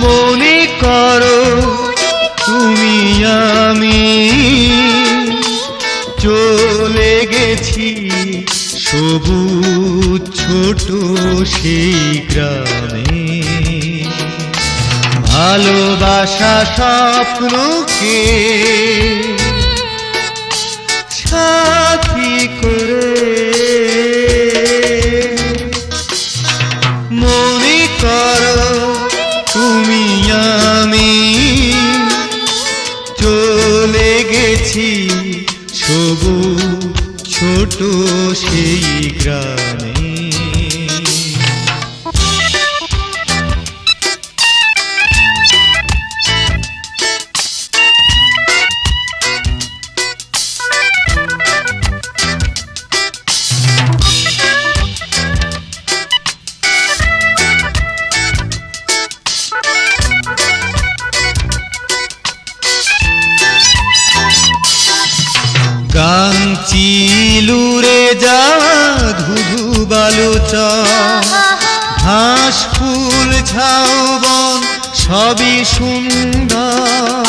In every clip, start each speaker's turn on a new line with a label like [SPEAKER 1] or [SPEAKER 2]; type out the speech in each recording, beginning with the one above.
[SPEAKER 1] মনে করো তুমি আমি চলে গেছি সবুজ ছোট সেই গ্রামে, ভালোবাসা স্বপ্নকে সাথী করে। মনে করো তুমি আমি চলে গেছি সবুজ ছোট সেই গ্রামে। চিলুরে যাওয়া ধুধু বালুচা, ঘাস ফুল ঝাউবন সবই সুন্দর,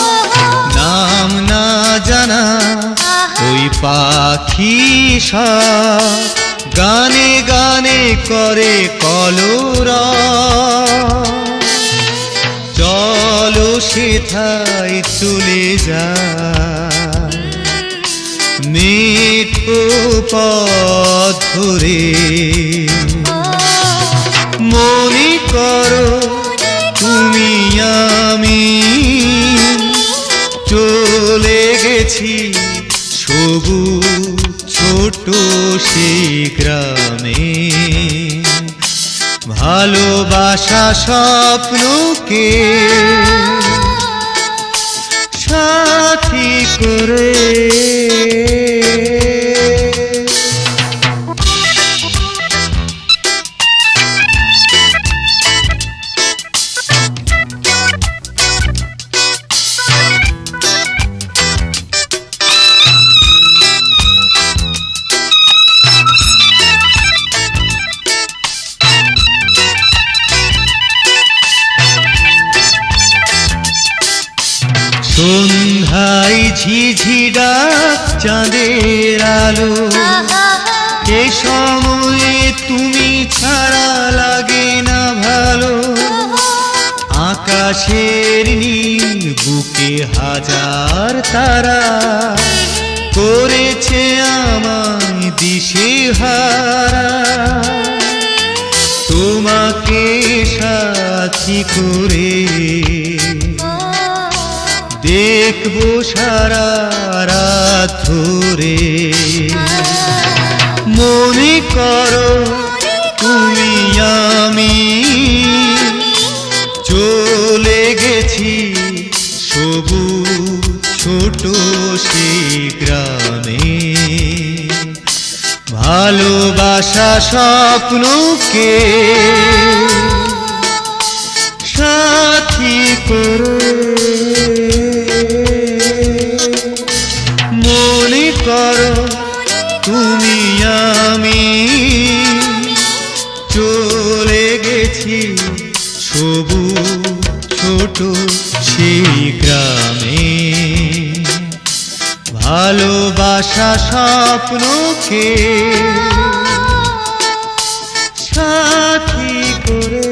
[SPEAKER 1] নাম না জানা ওই পাখি সব গানে গানে করে কলরব। চলো সেথায় চলে যায় মিঠো পথ ধরে। মনে করো তুমি আমি চলে গেছি সবুজ ছোট সেই গ্রামে, ভালোবাসা স্বপ্নকে সাথী করে। সন্ধ্যায় ঝিঝি ডাক চাঁদের আলো, এ সময়ে তুমি ছাড়া লাগে না ভালো। আকাশের নীল বুকে হাজার তারা করেছে আমায় দিশেহারা, তোমাকে সাথী করে দেখবো সারা রাত ধরে। মনে করো তুমি আমি চলে গেছি সবুজ ছোট সেই গ্রামে, ভালোবাসা স্বপ্নকে সাথী করে। মনে করো তুমি আমি চলে গেছি সবুজ ছোট সেই গ্রামে, ভালোবাসা স্বপ্নকে সাথী করে।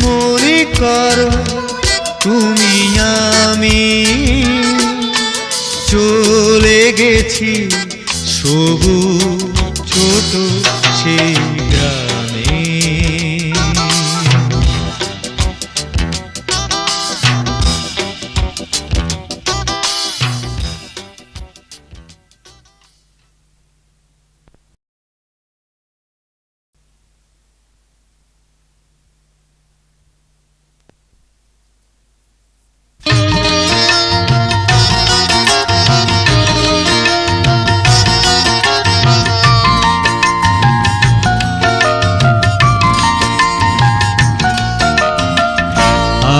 [SPEAKER 1] মনে করো তুমি আমি চলে গেছি সবুজ ছোট সেই গ্রামে।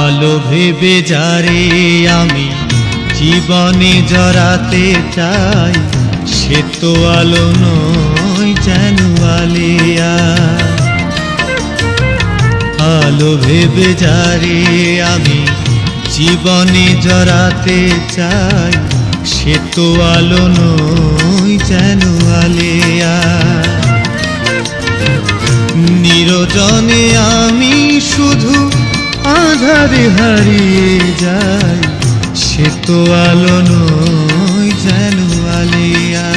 [SPEAKER 1] আলো ভেবে যারে আমি জীবনে জড়াতে চাই, সে তো আলো নয় যেন আলিয়া। আলো ভেবে যারে আমি জীবনে জড়াতে চাই, সে তো আলো নয় যেন আলেয়া। নিরজনে আমি শুধু আঁধারে হারিয়ে যাই, সে তো আলো নয় যেন আলেয়া।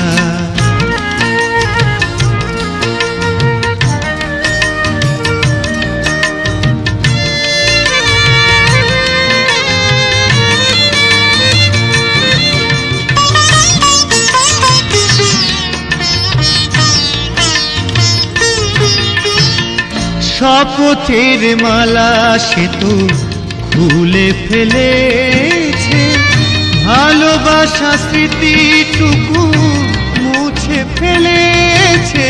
[SPEAKER 1] শপথের মালা সে তো খুলে ফেলেছে, ভালোবাসা স্মৃতিটুকু মুছে ফেলেছে।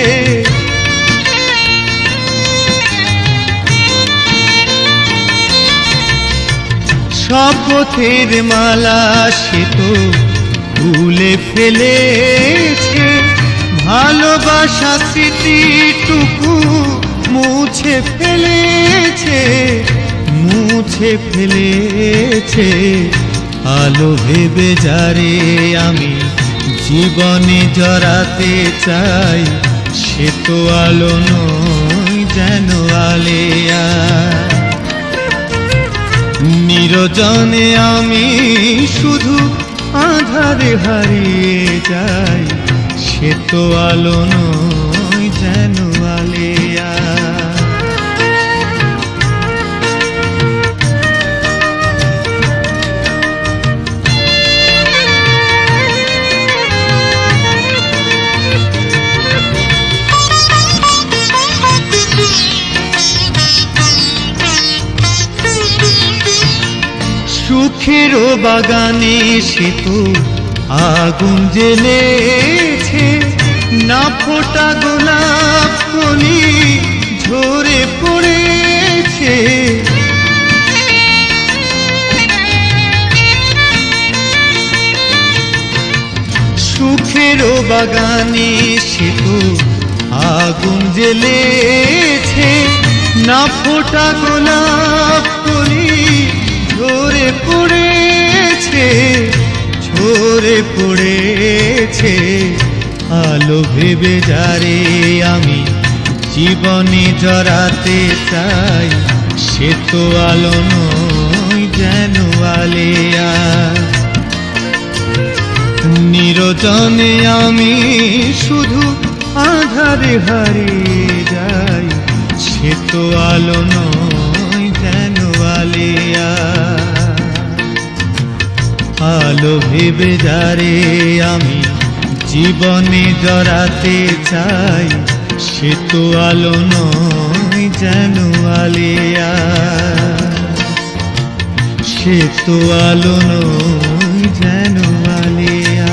[SPEAKER 1] শপথের মালা সে তো খুলে ফেলেছে, ভালোবাসা স্মৃতিটুকু মুছে ফেলেছে, মুছে ফেলেছে। আলো ভেবে যারে আমি জীবনে জড়াতে চাই, সে তো আলো নয় যেন আলেয়া। নিরজনে আমি শুধু আঁধারে হারিয়ে যাই, সে তো আলো নয় যেন আলেয়া। সুখেরও বাগানে সে তো আগুন জ্বেলেছে, না ফোটা গোলাপ কলি ঝরে পড়েছে। সুখেরও বাগানে সে তো আগুন জ্বেলেছে, না ফোটা গোলাপ কলি ঝরে পড়েছে, ঝরে পড়েছে। আলো ভেবে যারে আমি জীবনে জড়াতে চাই, সে তো আলো নয় যেন আলেয়া। নিরজনে আমি শুধু আঁধারে হারিয়ে যাই, সে তো আলো নয় যেন আলেয়া। আলো ভেবে যারে আমি জীবনে জড়াতে চাই, সে তো আলো নয় যেন আলেয়া, সে তো আলো নয় যেন আলেয়া।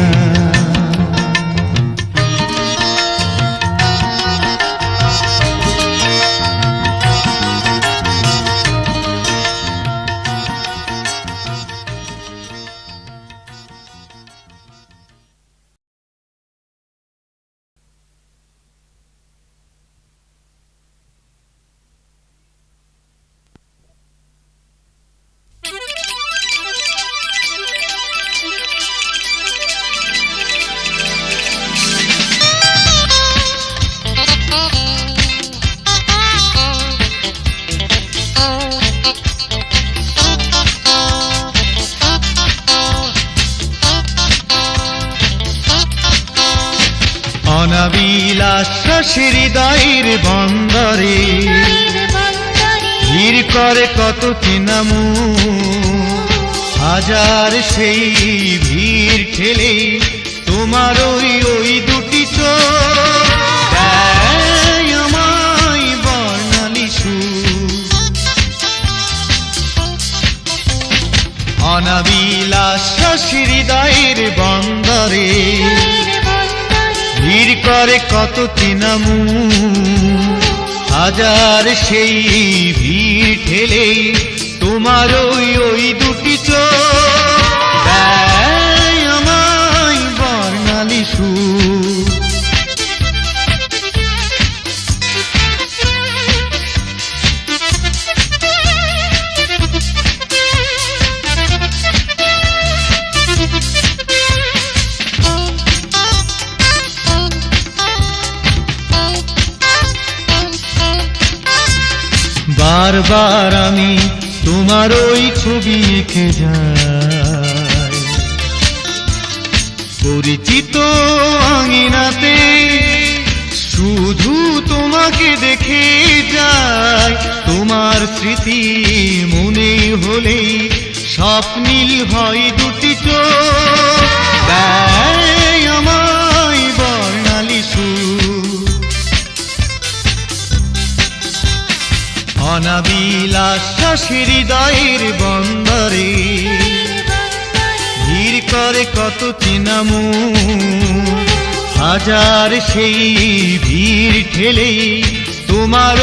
[SPEAKER 1] অনাবিলাস হৃদয়ের বন্দরে ভিড় করে কত চেনামু, হাজার সেই ভিড় ঠেলে তোমার ওই দুটি চোখ আমায় বর্ণালী সুর। অনাবিলাস হৃদয়ের বন্দরে ভিড় করে কত চেনামু, হাজার সেই ভিড় ঠেলে তোমার ওই দুটি চোখ আমায় বর্ণালী সুর। বারবার আমি তোমার ওই ছবি এঁকে যাই, পরিচিত আঙিনাতে শুধু তোমাকে দেখে যাই। তোমার স্মৃতি মনে হলেই স্বপ্নীল হয় দুটি চোখ, দেয় আমায় বর্ণালী সুর। অনাবিল আশ্বাস হৃদয়ের বন্দরে ভিড় করে কত চেনা মন, হাজার সেই ভিড় ঠেলেই তোমার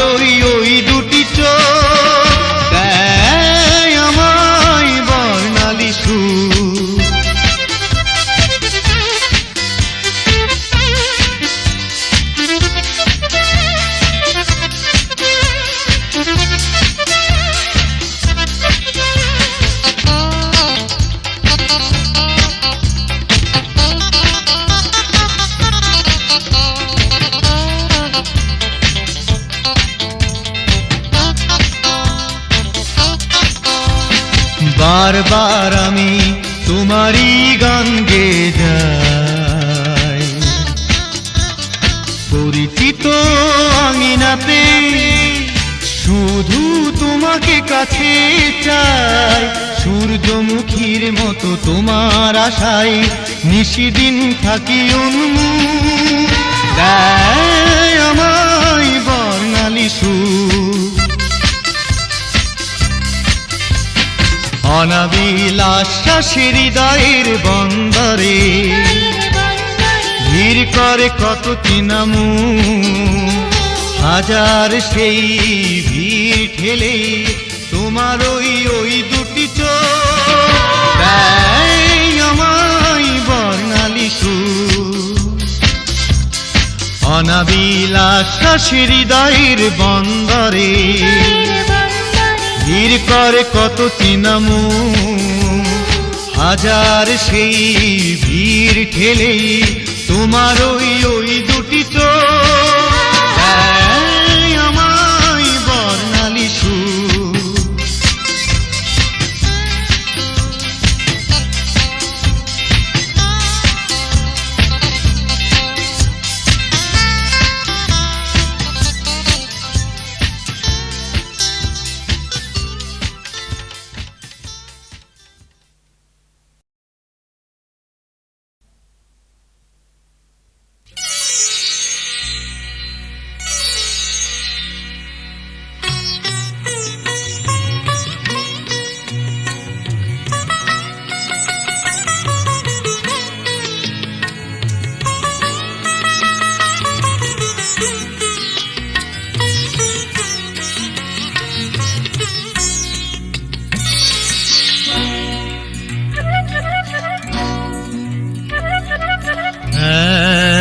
[SPEAKER 1] ওই দুটি চোখ, দেয় আমায় বর্ণালী সুর। বারবার আমি তোমারই গান গেয়ে যাই, পরিচিত আঙিনাতে শুধু তোমাকে কাছে চাই। সূর্যমুখীর মতো তোমার আশায় নিশিদিন থাকি উন্মুখ, দেয় আমায় বর্ণালী সুর। অনাবিল আশ্বাস হৃদয়ের বন্দরে ভিড় করে কত চেনা মন, হাজার সেই ভিড় ঠেলে তোমার ওই দুটি চোখ, দেয় আমায় বর্ণালী সুর। অনাবিল আশ্বাস হৃদয়ের বন্দরে ভিড় করে কত চেনা মন, হাজার সেই ভিড় ঠেলেই তোমার ওই দুটি চোখ, দেয় আমায় বর্ণালী সুর।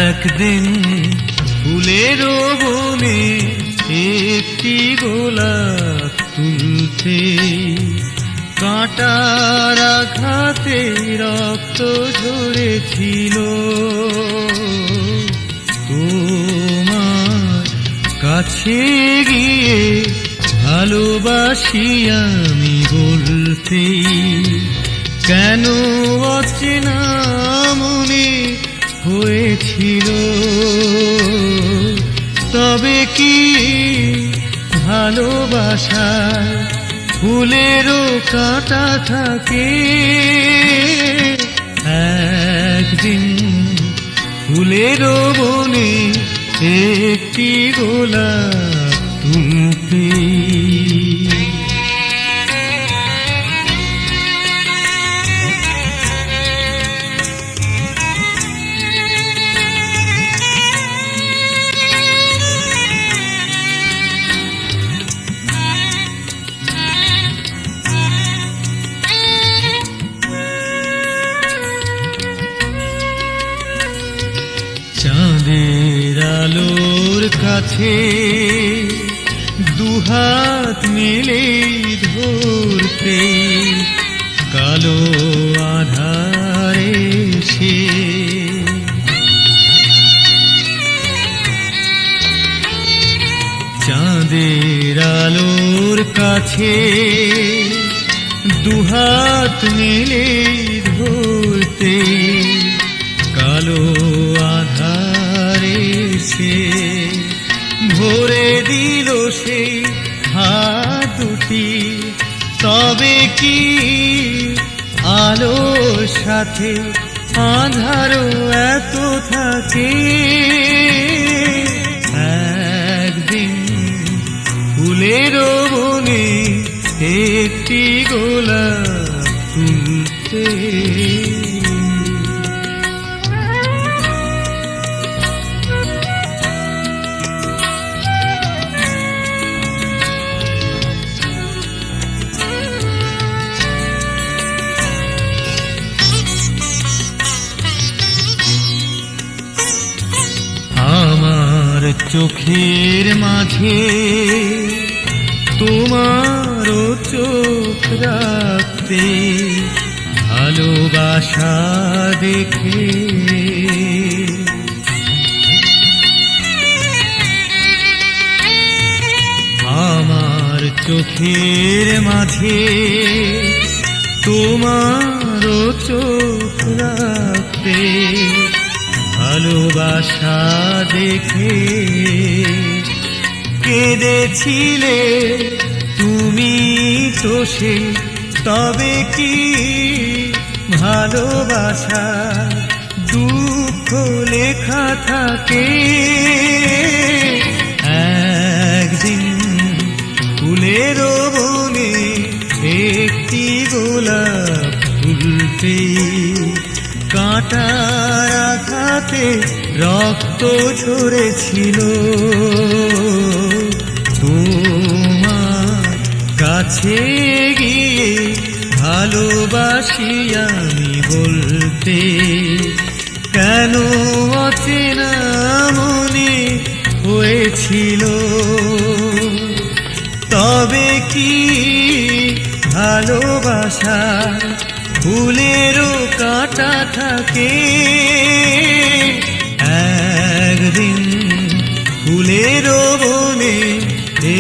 [SPEAKER 1] একদিন ফুলের বনে একটি গোলাপ তুলতে, কাঁটার আঘাতে রক্ত ঝরেছিল। তোমার কাছে গিয়ে ভালোবাসি আমি বলতে, কেন অচেনা মনে হয়েছিল। তবে কি ভালোবাসায় ফুলেরও কাঁটা থাকে? একদিন ফুলেরও বনে একটি গোলাপ তুলতে, চাঁদের আলোর কাছে দুহাত মেলে ধরতে, কালো আধারে সে চাঁদের আলোর তোর কাছে দুহাত মেলে ধরতে কালো আধারে সে ভরে দিল সে হাত দুটি তবে কি আলোর সাথে আঁধারও এত থাকে একদিন ফুলের বনে একটি গোলাপ তুলতে আমার চোখের মাঝে তোমারও চোখ রাখতে ভালোবাসা দেখে আমার চোখের মাঝে তোমারও চোখ রাখতে ভালোবাসা দেখে কেঁদেছিলে তুমি তো সে তবে কি ভালোবাসা দুঃখ লেখা থাকে একদিন ফুলের বনে একটি গোলাপ ফুলতে কাঁটার আঘাতে রক্ত ঝরেছিল তোমার কাছে গিয়ে ভালোবাসি আমি বলতে কেন অচেনা মনে হয়েছিল তবে কি ভালোবাসা ফুলেরও কাঁটা থাকে একদিন ফুলেরও বনে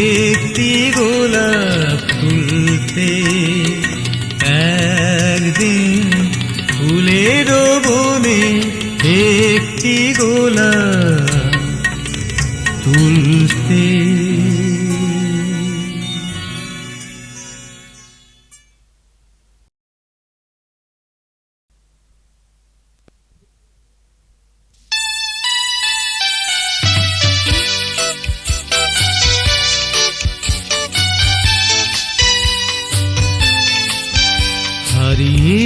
[SPEAKER 1] একটি গোলাপ তুলতে একদিন ফুলেরও বনে একটি গোলাপ তুলতে হারিয়ে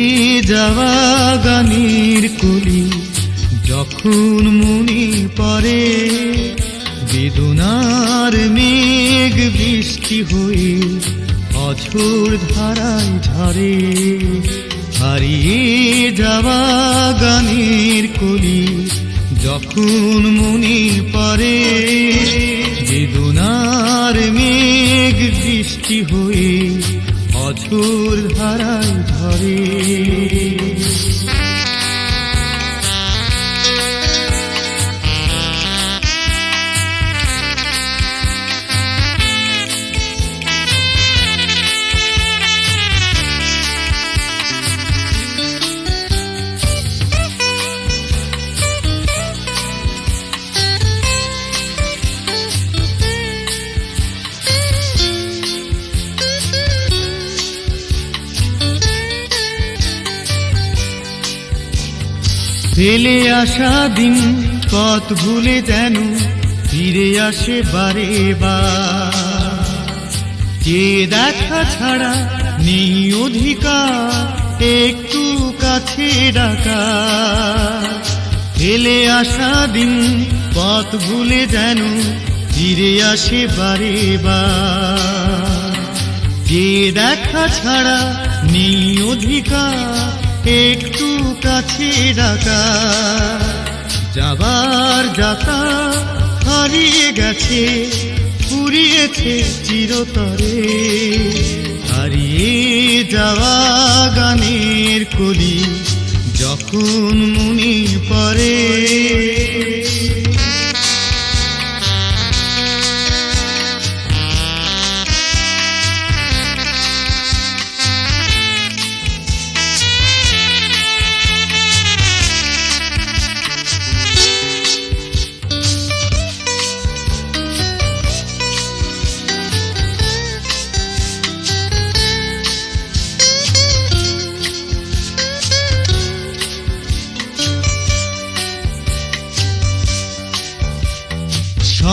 [SPEAKER 1] যাওয়া গানের কলি যখন মনে পড়ে বেদনার মেঘ বৃষ্টি হয়ে অঝোর ধারায় ঝরে হারিয়ে যাওয়া গানের কলি যখন মনে পড়ে বেদনার মেঘ বৃষ্টি হয়ে অঝোর ধারায় ঝরে ফেলে আসা দিন পথ ভুলে যেন ফিরে আসে বারে বার যে দেখা ছাড়া নেই অধিকার একটু কাছে ডাকা ফেলে আসা দিন পথ ভুলে যেন ফিরে আসে বারে বার যে দেখা ছাড়া নেই অধিকার একটু কাছে ডাকা যাবার যাতা হারিয়ে গেছে ফুরিয়েছে চিরতরে হারিয়ে যাওয়া গানের কলি যখন মনে পড়ে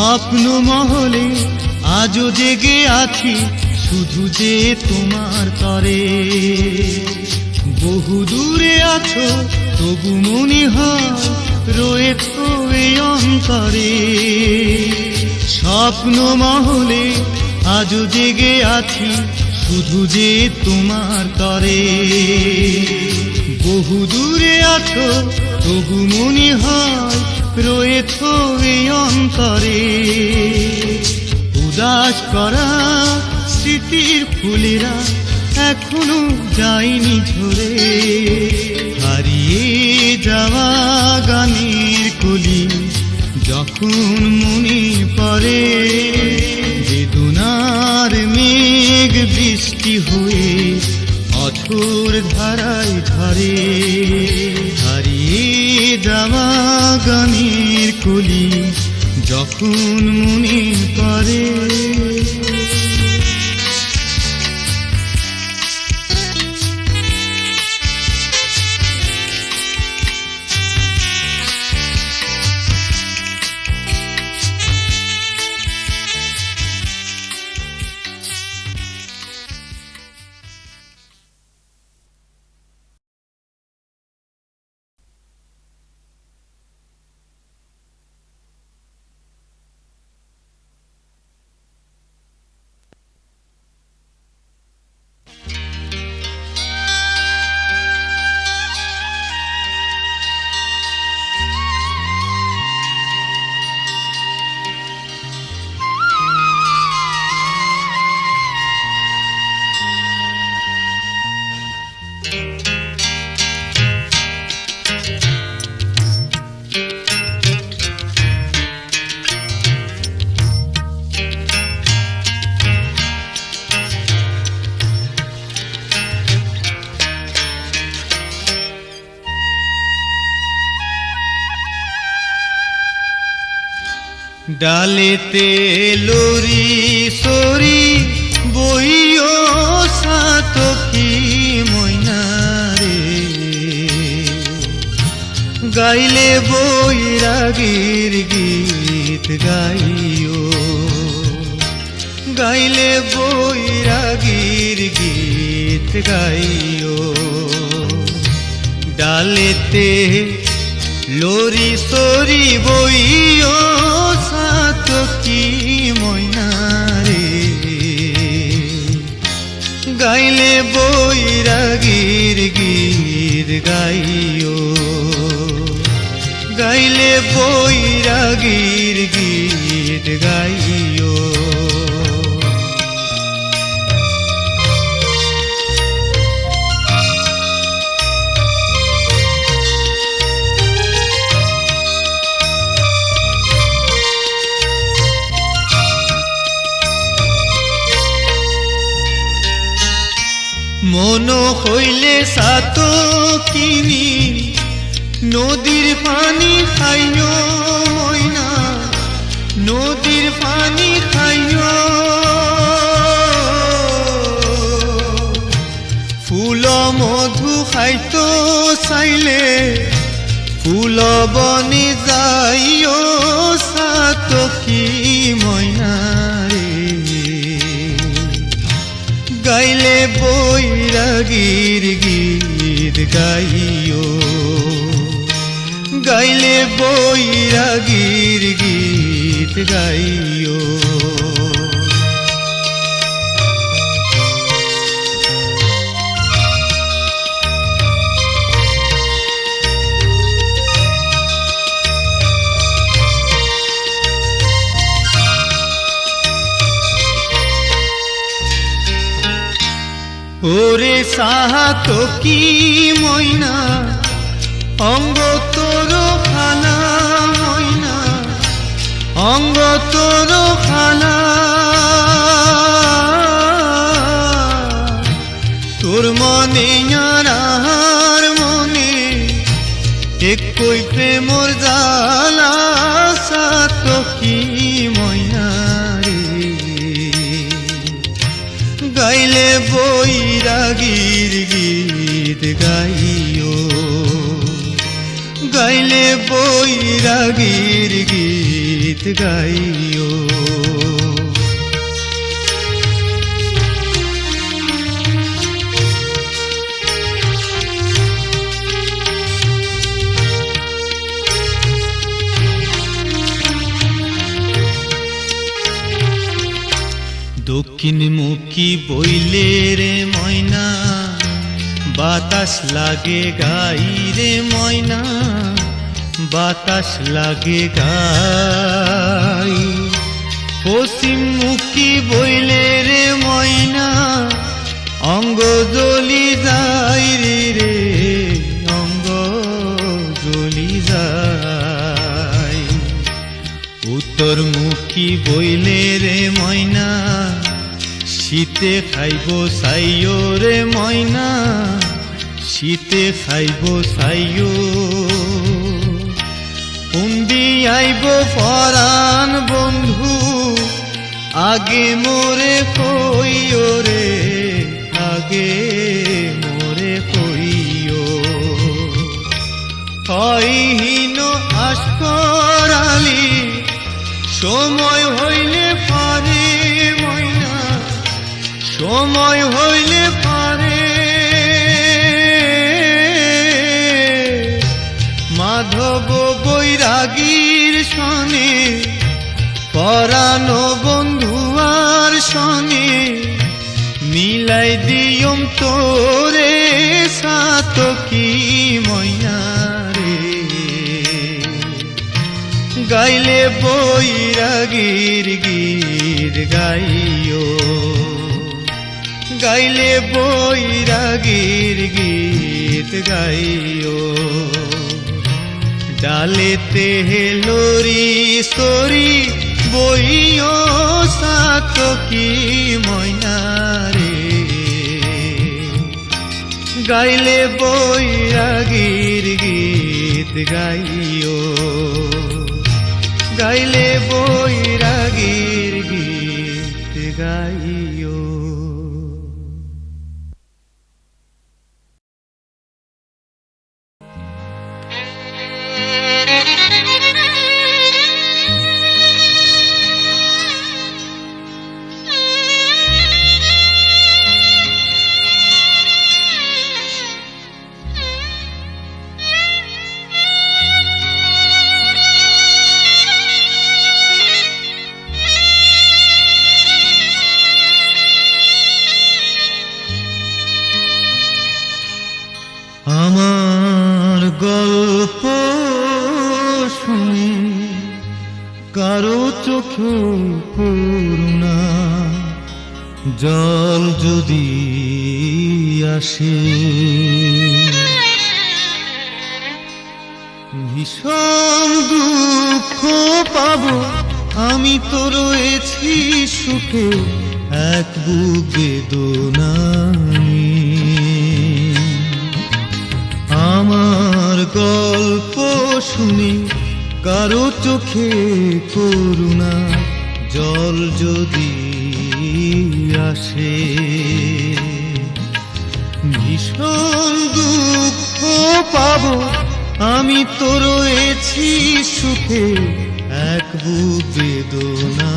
[SPEAKER 1] স্বপ্ন মহলে আজও জেগে আছি শুধু যে তোমার তরে। বহু দূরে আছো তবু মনে হয় রয়েছো এই অন্তরে। স্বপ্ন মহলে আজও জেগে আছি শুধু যে তোমার তরে। বহু দূরে আছো তবু মনে হয় রয়েছো এই অন্তরে। উদাস করা স্মৃতির ফুলেরা এখনো যায়নি ঝরে। হারিয়ে যাওয়া গানের কলি যখন মনে পড়ে, বেদনার মেঘ বৃষ্টি হয়ে অঝোর ধারায় ঝরে। হারিয়ে যাওয়া গানের কলি যখন মনে পড়ে। ডালেতে লরি সরি বইও সাতকি ময়নারে, গাইলে বৈরাগীর গীত গাইও। গাইলে বৈরাগীর গীত গাইও। ডালেতে লরি সরি বইও সাতকি ময়নারে, গাইলে বৈরাগীর গীত গাইও। গাইলে বৈরাগীর গীত গাইও। মন হইলে সাতকিনি নদীর পানি খাইও ময়না, নদীর পানি খাইও। ফুল মধু খাইতো চাইলে ফুল বনে যাইও সাতকি ময়নারে, গাইলে বৈরাগীর গীত গাইও। গাইলে বৈরাগীর গীত গাইও। ওরে সাতকি ময়না অঙ্গ তোর খানা ময়না, অঙ্গ তোর খানা। তোর মনে আর মনে একই প্রেমর জ্বালা সাতকি ময়নারে, গাইলে বৈরাগীর গীত গাইও। গাইলে বৈরাগীর গীত গীত গাইও। দক্ষিণমুখী বইলে রে ময়না, বাতাস লাগে গাই রে ময়না, বাতাস লাগে গাই। পশ্চিমমুখী বইলে রে ময়না, অঙ্গ জ্বলি যায় রে অঙ্গ জ্বলি যায়। উত্তরমুখী বইলে রে ময়না, শীতে খাইব সাইও রে ময়না, শীতে খাইব সাইও। কুন্দি আইব পরাণ বন্ধু, আগে মোরে কইও রে, আগে মোরে কইও। হইহীন আসকরালি সময় হইলে পারে ময়না, সময় হইলে পারে। মাধব বৈরাগীর সনে, পরাণ বন্ধুয়ার সনে, মিলাই দিয়ম তোরে সাতকি ময়না রে। গাইলে বৈরাগীর গীত গাইও, গাইলে বৈরাগীর গীত গাইও। ডালেতে হেলোরি সরি বইও সাতকি ময়না রে। গাইলে বৈরাগীর গীত গাইও, গাইলে বৈরাগীর গীত গাইও। আমার গল্প শুনে কারো চোখে করুণা জল যদি আসে, ভীষণ দুঃখ পাবো আমি তো রয়েছি সুখে এক বুক বেদনা। আমার গল্প শুনে কারো চোখে করুণা জল যদি আসে, ভীষণ দুঃখ পাবো আমি তো রয়েছি সুখে এক বুক বেদনা।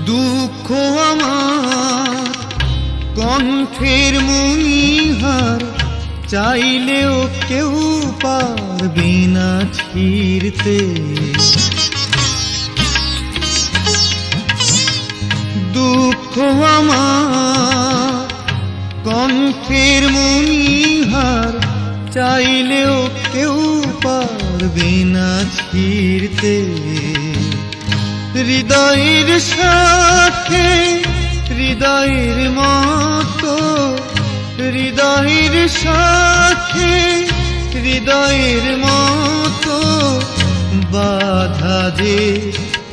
[SPEAKER 1] দুঃখ আমার কণ্ঠের মণিহার, চাইলেও কেউ পারবে না ছিঁড়তে। দুঃখ আমার কণ্ঠের মণিহার, চাইলেও কেউ পারবে না ছিঁড়তে। হৃদয়ের সাথে হৃদয়ের মতো, হৃদয়ের সাথে হৃদয়ের মতো বাধা যে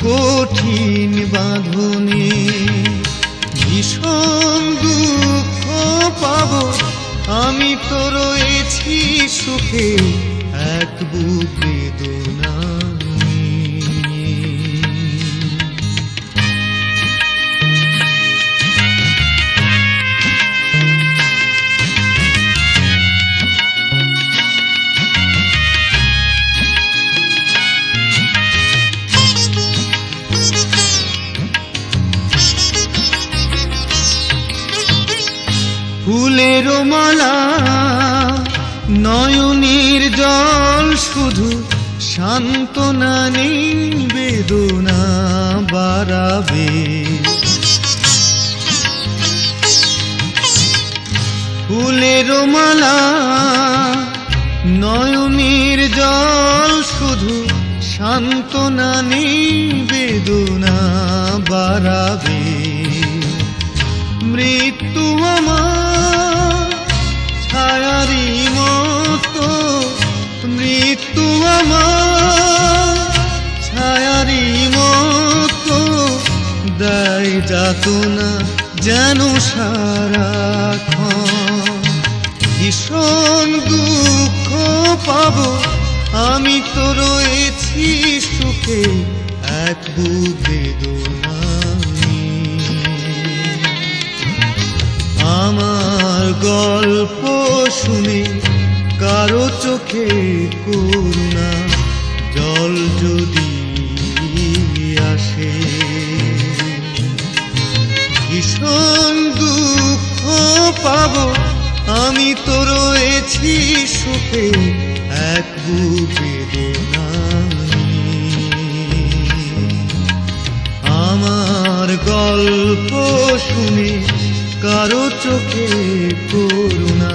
[SPEAKER 1] কঠিন বাঁধনে। ভীষণ দুঃখ পাবো আমি সুখে এক বুক বেদনা ফুলের মালা নয়নের জল শুধু সান্ত্বনা নেই বেদনা বাড়াবে ফুলের মালা নয়নের জল শুধু সান্ত্বনা নেই বেদনা বাড়াবে মৃত্যু আমার ছায়ারি মতো মৃত্যু আমার ছায়ারি মতো দেয় যাতনা যেন সারাক্ষণ ভীষণ দুঃখ পাব আমি তো রয়েছি সুখে এক বুক বেদনা আমার গল্প শুনে কারো চোখে করুণা জল যদি আসে ভীষণ দুঃখ পাব আমি তো রয়েছি সুখে এক বুক বেদনা আমার গল্প শুনে কারো চোখে করুণা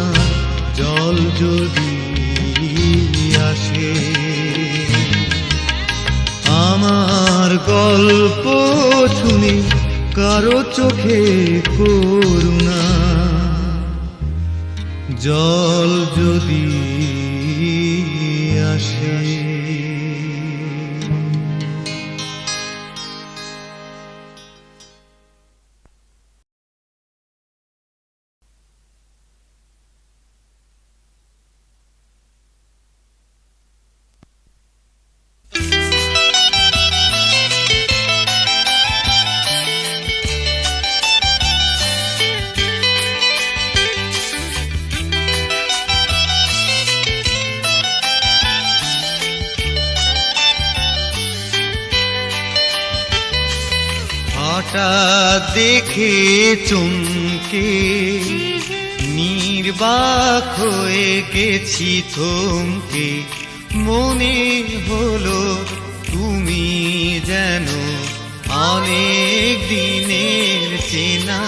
[SPEAKER 1] জল যদি আসে আমার গল্প শুনে কারো চোখে করুণা জল যদি আসে হঠাৎ দেখে চমকে নির্বাক হয়ে গেছি থমকে মনে হলো তুমি যেন অনেক দিনের চেনা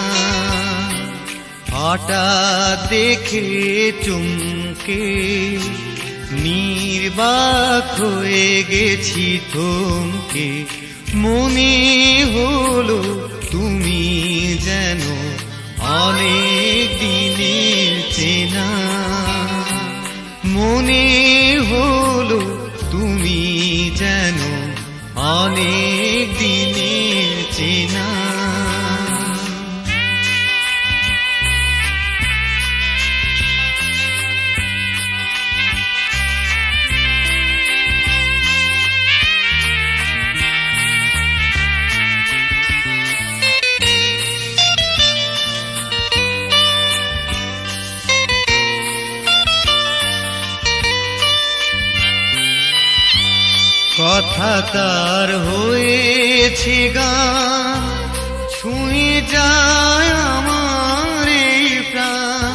[SPEAKER 1] হঠাৎ দেখে চমকে নির্বাক হয়ে গেছি থমকে মনে হলো তুমি যেন অনেক দিনের চেনা মনে হলো তুমি যেন অনেক দিনের চেনা কথা তার হয়েছে গান ছুঁয়ে যায় আমার এই প্রাণ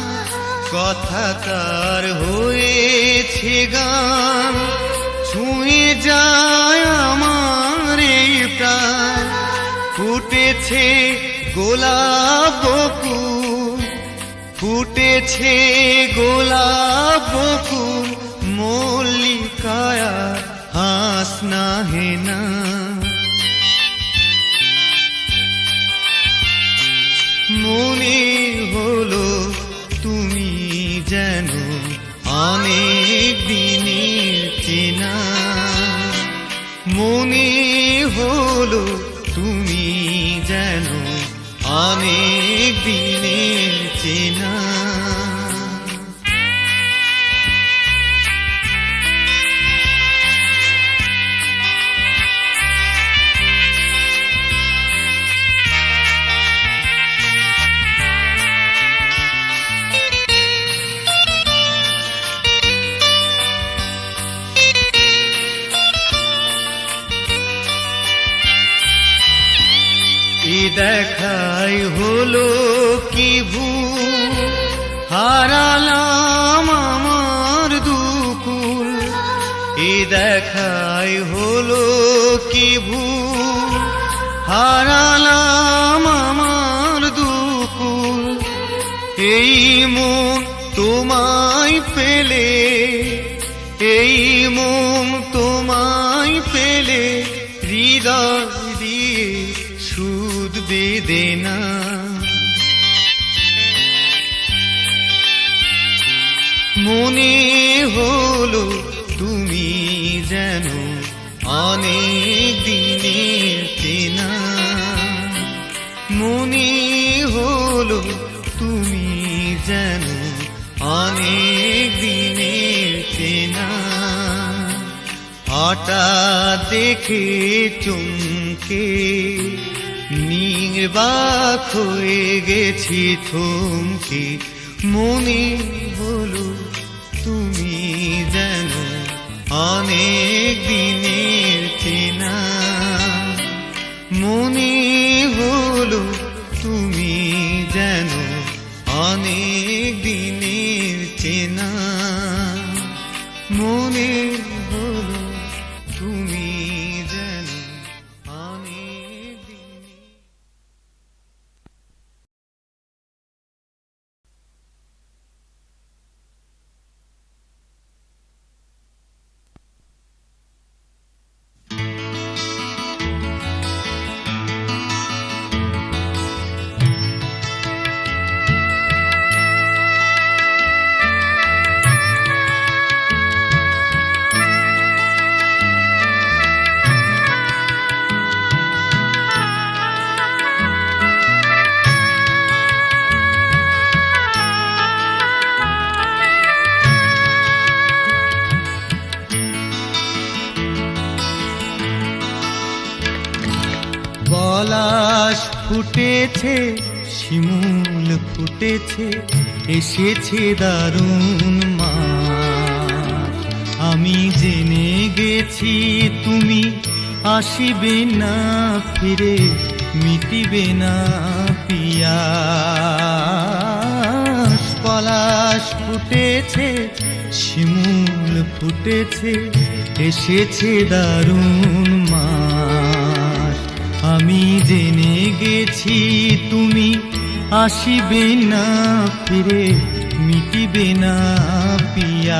[SPEAKER 1] কথা তার হয়েছে গান ছুঁয়ে যায় আমার এই প্রাণ ফুটেছে গোলাপ বকুল ফুটেছে গোলাপ বকুল মল্লিকায়া হাস না হে না মনে হলো তুমি যেন অনেক দিনের চেনা মনে হলো তুমি যেন অনেক দিনের চেনা দেখাই হলো কি ভুল, হারালাম আমার দুকুল। এ দেখাই হলো কি ভুল, হারালাম আমার দুকুল। এই মন তোমায় পেলে, এই মন তোমায় পেলে, হৃদয় দিয়ে সুদ বেঁধে না। মনে হলো তুমি যেন অনেক দিনের চেনা, মনে হলো তুমি যেন অনেক দিনের চেনা। হঠাৎ দেখে চমকে নির্বাক হয়ে গেছি থমকে, মনে হলো তুমি যেন অনেক দিনের চেনা, মনে হলো তুমি যেন অনেক দিনের চেনা, মনে হলো তুমি যেন অনেক দিনের। পলাশ ফুটেছে, শিমুল ফুটেছে, এসেছে দারুণ মাস। আমি জেনে গেছি তুমি আসিবে না ফিরে, মিটিবে না পিয়াস। পলাশ ফুটেছে, শিমুল ফুটেছে, এসেছে দারুণ মাস। আমি জেনে গেছি তুমি আসিবে না ফিরে, মিটিবে না পিয়াস।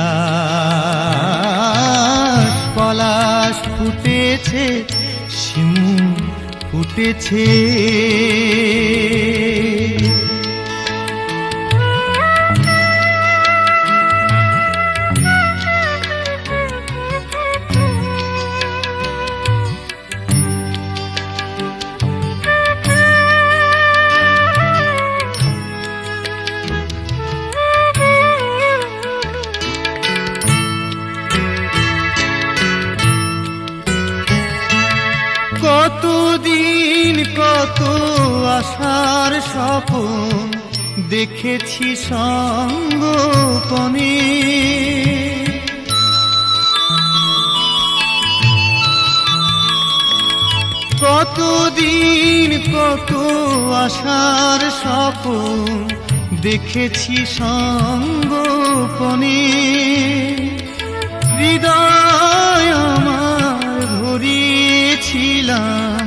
[SPEAKER 1] পলাশ ফুটেছে, শিমুল ফুটেছে। কতদিন কত আশার স্বপন দেখেছি সঙ্গোপনে, কতদিন কত আশার স্বপন দেখেছি সঙ্গোপনে। হৃদয় আমার ভরিয়েছিলাম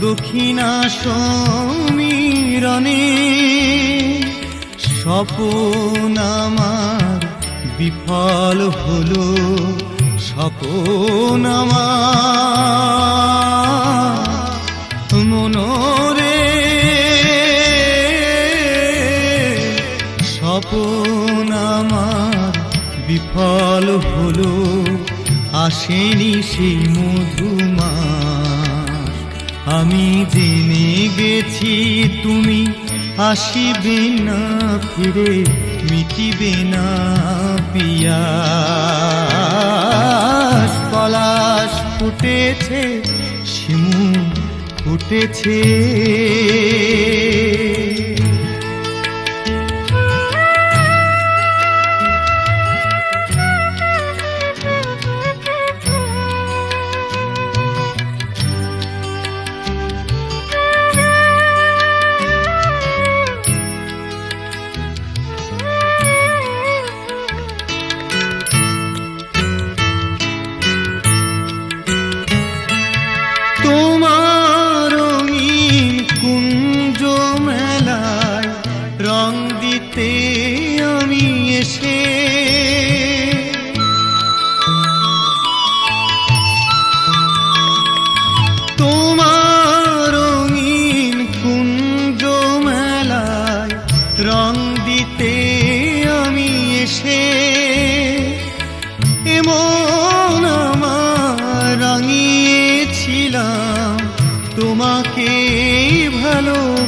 [SPEAKER 1] দক্ষিণা সমীরণে, স্বপন আমার বিফল হলো, স্বপন আমার মনরে, স্বপন আমার বিফল হলো, আসেনি সেই মধুমাস। আমি জেনে গেছি তুমি আসিবে না ফিরে, মিটিবে না পিয়াস। পলাশ ফুটেছে, শিমুল ফুটেছে।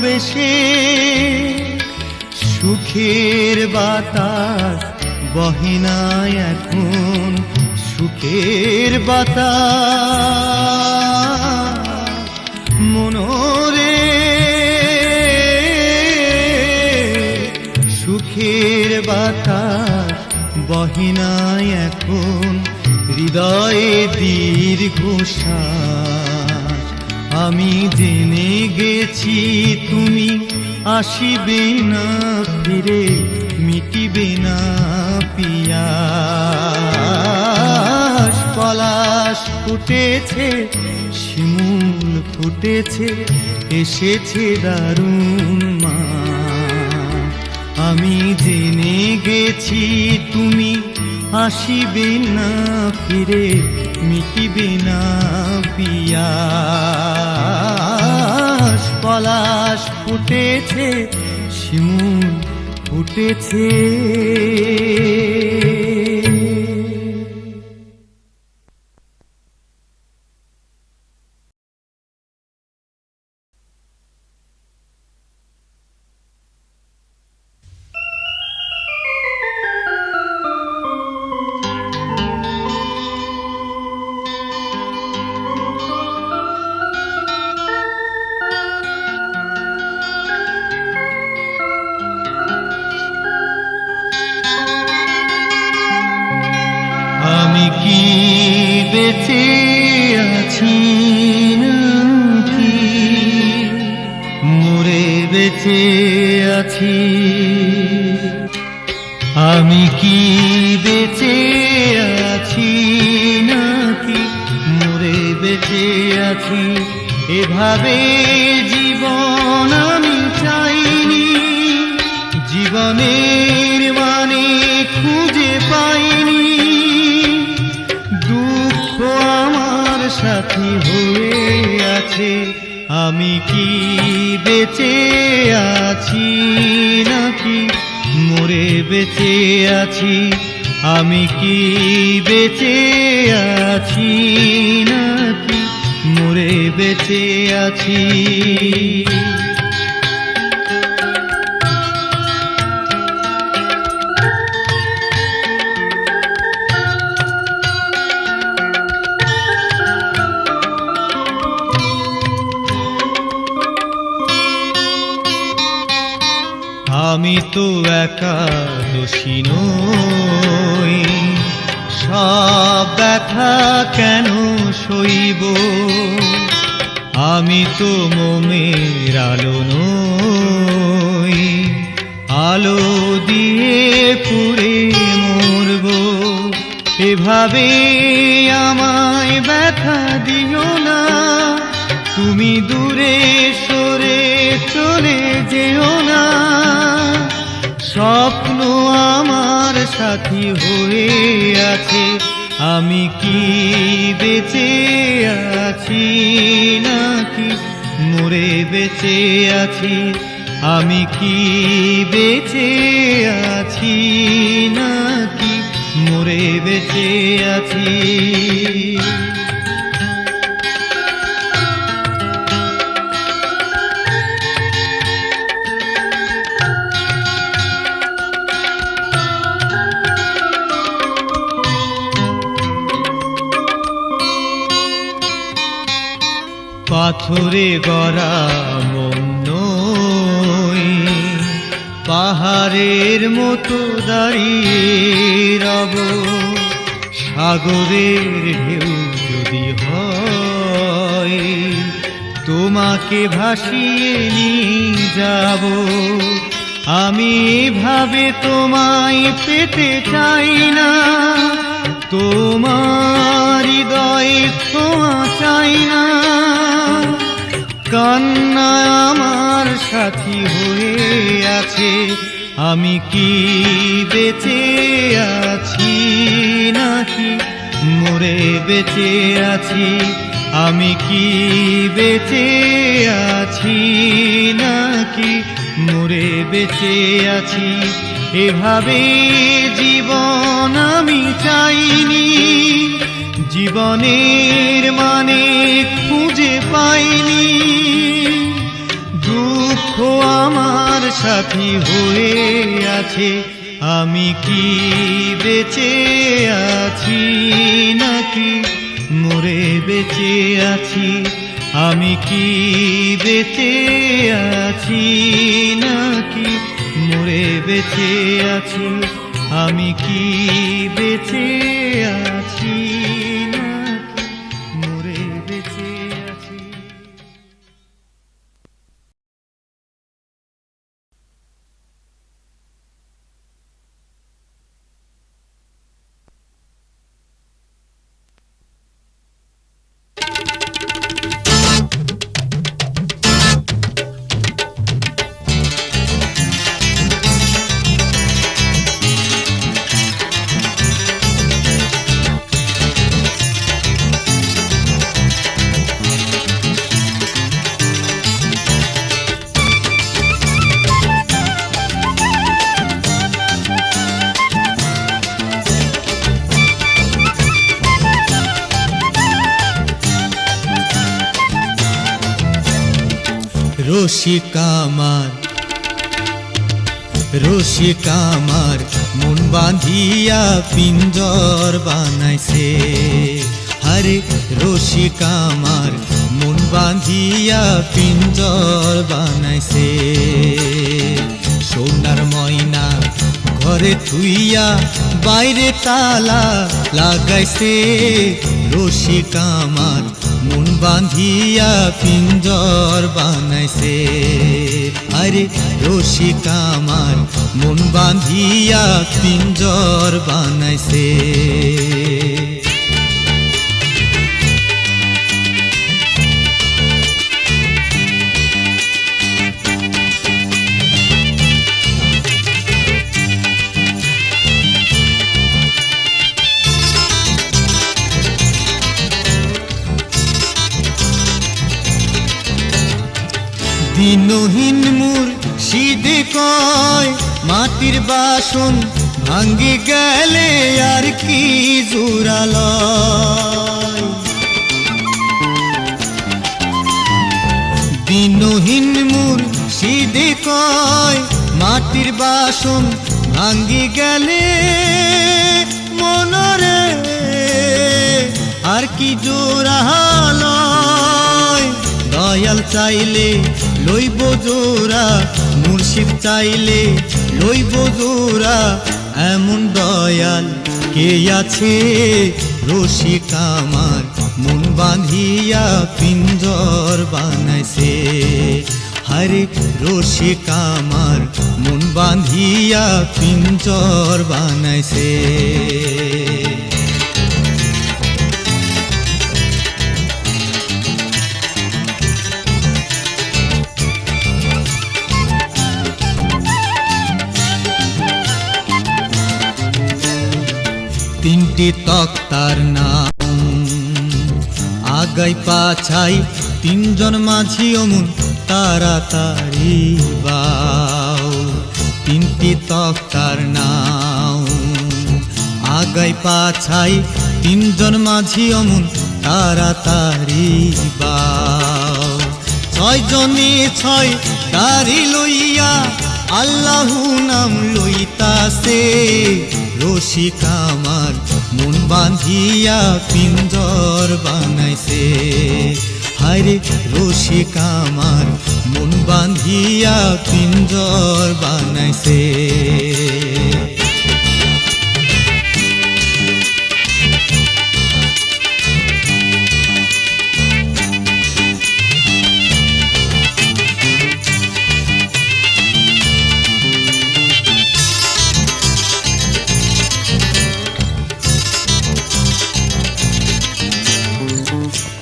[SPEAKER 1] ভালোবেসে সুখের বাতাস বহে না এখন, সুখের বাতাস মনোরে, সুখের বাতাস বহে না এখন, হৃদয়ে দীর্ঘশ্বাস। আমি জেনে গেছি তুমি আসিবে না ফিরে, মিটিবে না পিয়াস। পলাশ ফুটেছে, শিমুল ফুটেছে, এসেছে দারুণ মাস। আমি জেনে গেছি তুমি আসিবে না ফিরে, মিটিবে না পিয়াস। পলাশ ফুটেছে, শিমুল ফুটেছে। আমি কি বেঁচে আছি নাকি মরে বেঁচে আছি? আমি কি বেঁচে আছি নাকি মরে বেঁচে আছি? এভাবে জীবন আমি চাইনি, জীবনের মানে খুঁজে পাইনি। দুঃখ আমার সাথী হয়ে আছে, আমি কি বেঁচে আছি নাকি মরে বেঁচে আছি? আমি কি বেঁচে আছি নাকি মরে বেঁচে আছি? আমি তো একা দোষী নই, সব ব্যথা কেন সইব? আমি তো মোমের আলো নই, আলো দিয়ে পুড়ে মরব। এভাবে আমায় ব্যথা দিও না, তুমি দূরে সরে চলে যেও না। স্বপ্ন আমার সাথী হয়ে আছে, আমি কি বেঁচে আছি নাকি মরে বেঁচে আছি? আমি কি বেঁচে আছি নাকি মরে বেঁচে আছি? পাথরে গড়া মন নই, পাহাড়ের মতো দাঁড়িয়ে রব। সাগরের ঢেউ যদি হয়, তোমাকে ভাসিয়ে নিয়ে যাব। আমি এভাবে তোমায় পেতে চাই না, তোমার হৃদয়ে ছোঁয়া চাই না। কান্না আমার সাথী হয়ে আছে, আমি কি বেঁচে আছি নাকি মরে বেঁচে আছি? আমি কি বেঁচে আছি নাকি মরে বেঁচে আছি? এভাবে জীবন আমি চাইনি, জীবনের মানে খুঁজে পাইনি। দুঃখ সাথী হয়ে আছে। আমি কি বেঁচে আছি নাকি মরে বেঁচে আছি? আমি কি বেঁচে আছি নাকি মরে বেঁচে আছি? আমি কি বেঁচে আছি নাকি মরে বেঁচে আছি? রসিক আমার মন বাঁধিয়া পিঞ্জর বানাইছে। আরে রসিক আমার মন বাঁধিয়া পিঞ্জর বানাইছে। সোনার ময়না ঘরে থুইয়া বাইরে তালা লাগাইছে। রসিক আমার মন বাঁধিয়া পিঞ্জর বানাইছে। আরে রসিক আমার মন বাঁধিয়া পিঞ্জর বানাইছে। দিনহীন মুর্শিদে কয় মাটির বাসন ভাঙ্গি গেলে আর কি জোড়ালয়। দিনহীন মুর্শিদে কয় মাটির বাসন ভাঙ্গি গেলে মনরে আর কি জোড়ালয়। দয়াল চাইলে লইব জোড়া, মুর্শিদ চাইলে লইব জোড়া, এমন দয়াল কে আছে? রসিক আমার মন বাঁধিয়া পিঞ্জর বানাইছে। হরে রসিক আমার মন বাঁধিয়া পিঞ্জর বানাইছে। তিনটি তক্তার নাম আগাই পাছাই, তিনজন মাঝি অমন তাড়াতাড়ি বাও। তিনটি তক্তার নাম আগাই পাছাই, তিনজন মাঝি অমন তাড়াতাড়ি বাও। ছয়জনে ছয় গাড়ি লইয়া আল্লাহু নাম লইতাছে। রসিক আমার মন বাঁধিয়া পিঞ্জর বানাইছে। হায়রে রসিক আমার মন বাঁধিয়া পিঞ্জর বানাইছে।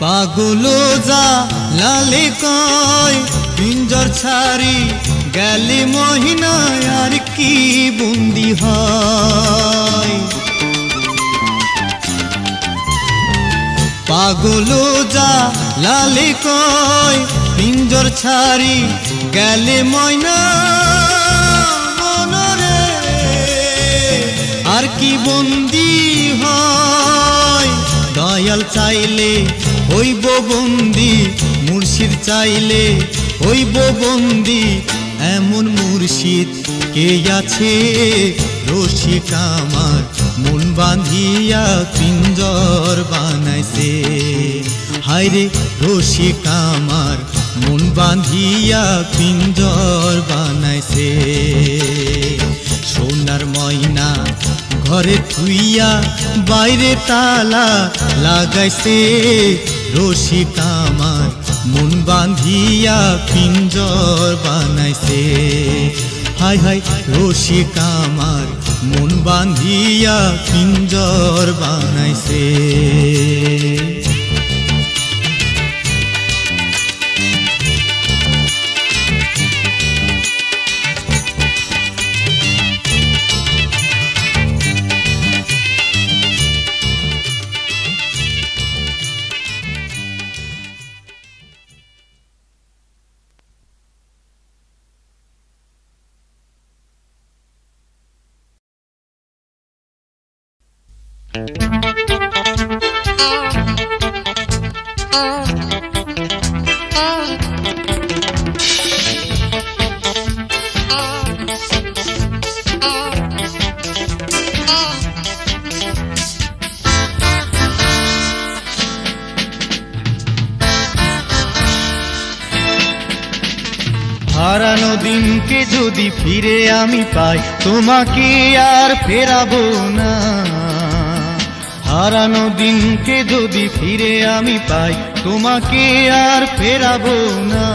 [SPEAKER 1] পাগলো যা লালে কয় পিঞ্জর ছাড়ি গেলে মহিনায় আর কি বন্দি হয়। পাগলো যা লালে কয় পিঞ্জর ছাড়ি গেলে ময়না মনরে আর কি বন্দি হয়। দয়াল চাইলে হইব বন্দি, মুর্শিদ চাইলে হইব বন্দি, এমন মুর্শিদ কে আছে রসিক আমার মন বাঁধিয়া পিঞ্জর বানাইছে। হায়রে রসিক আমার মন বাঁধিয়া পিঞ্জর বানাইছে। সোনার ময়না ঘরে থুইয়া বাইরে তালা লাগাইছে। রসিক আমার মন বাঁধিয়া পিঞ্জর বানাইছে। হায় হায় রসিক আমার মন বাঁধিয়া পিঞ্জর বানাইছে। হারানো দিনকে যদি ফিরে আমি পাই তোমাকে আর ফেরাবো না। হারানো দিনকে যদি ফিরে আমি পাই তোমাকে আর ফেরাবো না।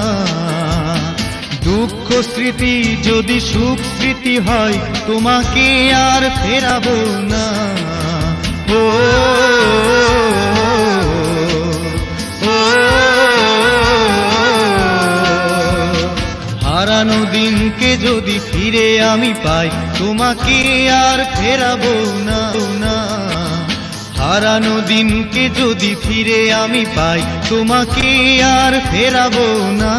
[SPEAKER 1] দুঃখ স্মৃতি যদি সুখ স্মৃতি হয় তোমাকে আর ফেরাবো না। ও হারানো দিনকে যদি ফিরে আমি পাই তোমাকে আর ফেরাবো না। হারানো দিনকে যদি ফিরে আমি পাই তোমাকে আর ফেরাবো না।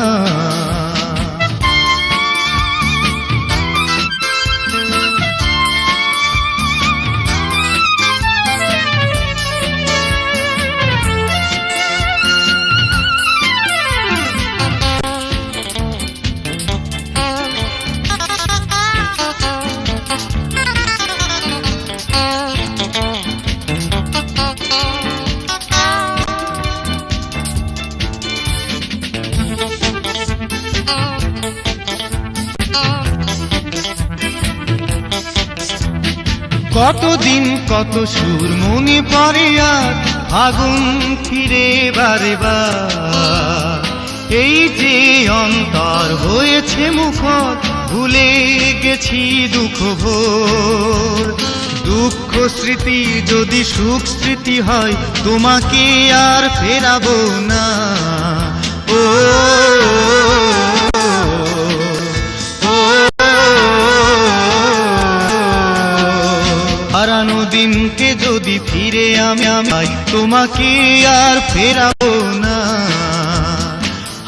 [SPEAKER 1] কতদিন কত সুর মনে পড়ে আর আগুন ফিরে বারে বার। এই যে অন্তর হয়েছে মুখর ভুলে গেছি দুঃখ ভোর। দুঃখ স্মৃতি যদি সুখ স্মৃতি হয় তোমাকে আর ফেরাবো না। ও হারানো দিনকে যদি ফিরে আমি পাই তোমাকে আর ফেরাবো না।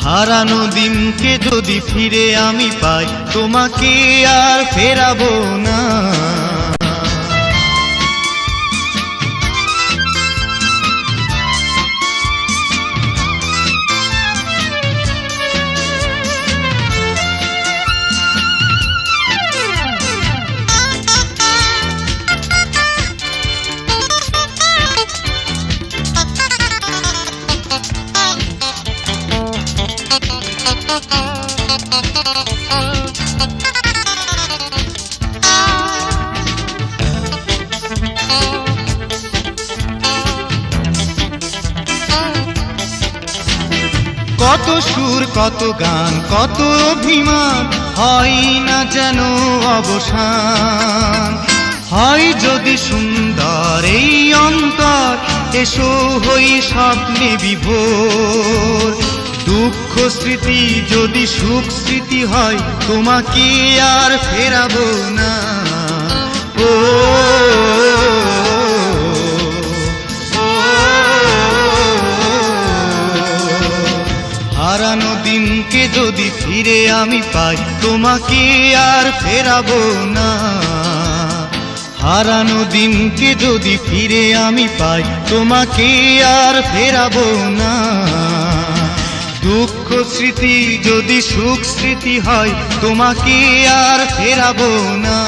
[SPEAKER 1] হারানো দিনকে যদি ফিরে আমি পাই তোমাকে আর ফেরাবো না। কত সুর কত গান কত অভিমান হয় না যেন অবসান। হয় যদি সুন্দর এই অন্তর এসো হই স্বপ্নে বিভোর। দুঃখ স্মৃতি যদি সুখ স্মৃতি হয় তোমাকে আর ফেরাবো না। ও হারানো দিনকে যদি ফিরে আমি পাই তোমাকে আর ফেরাবো না। হারানো দিনকে যদি ফিরে আমি পাই তোমাকে আর ফেরাবো না। দুঃখ স্মৃতি যদি সুখ স্মৃতি হয় তোমাকে আর ফেরাবো না।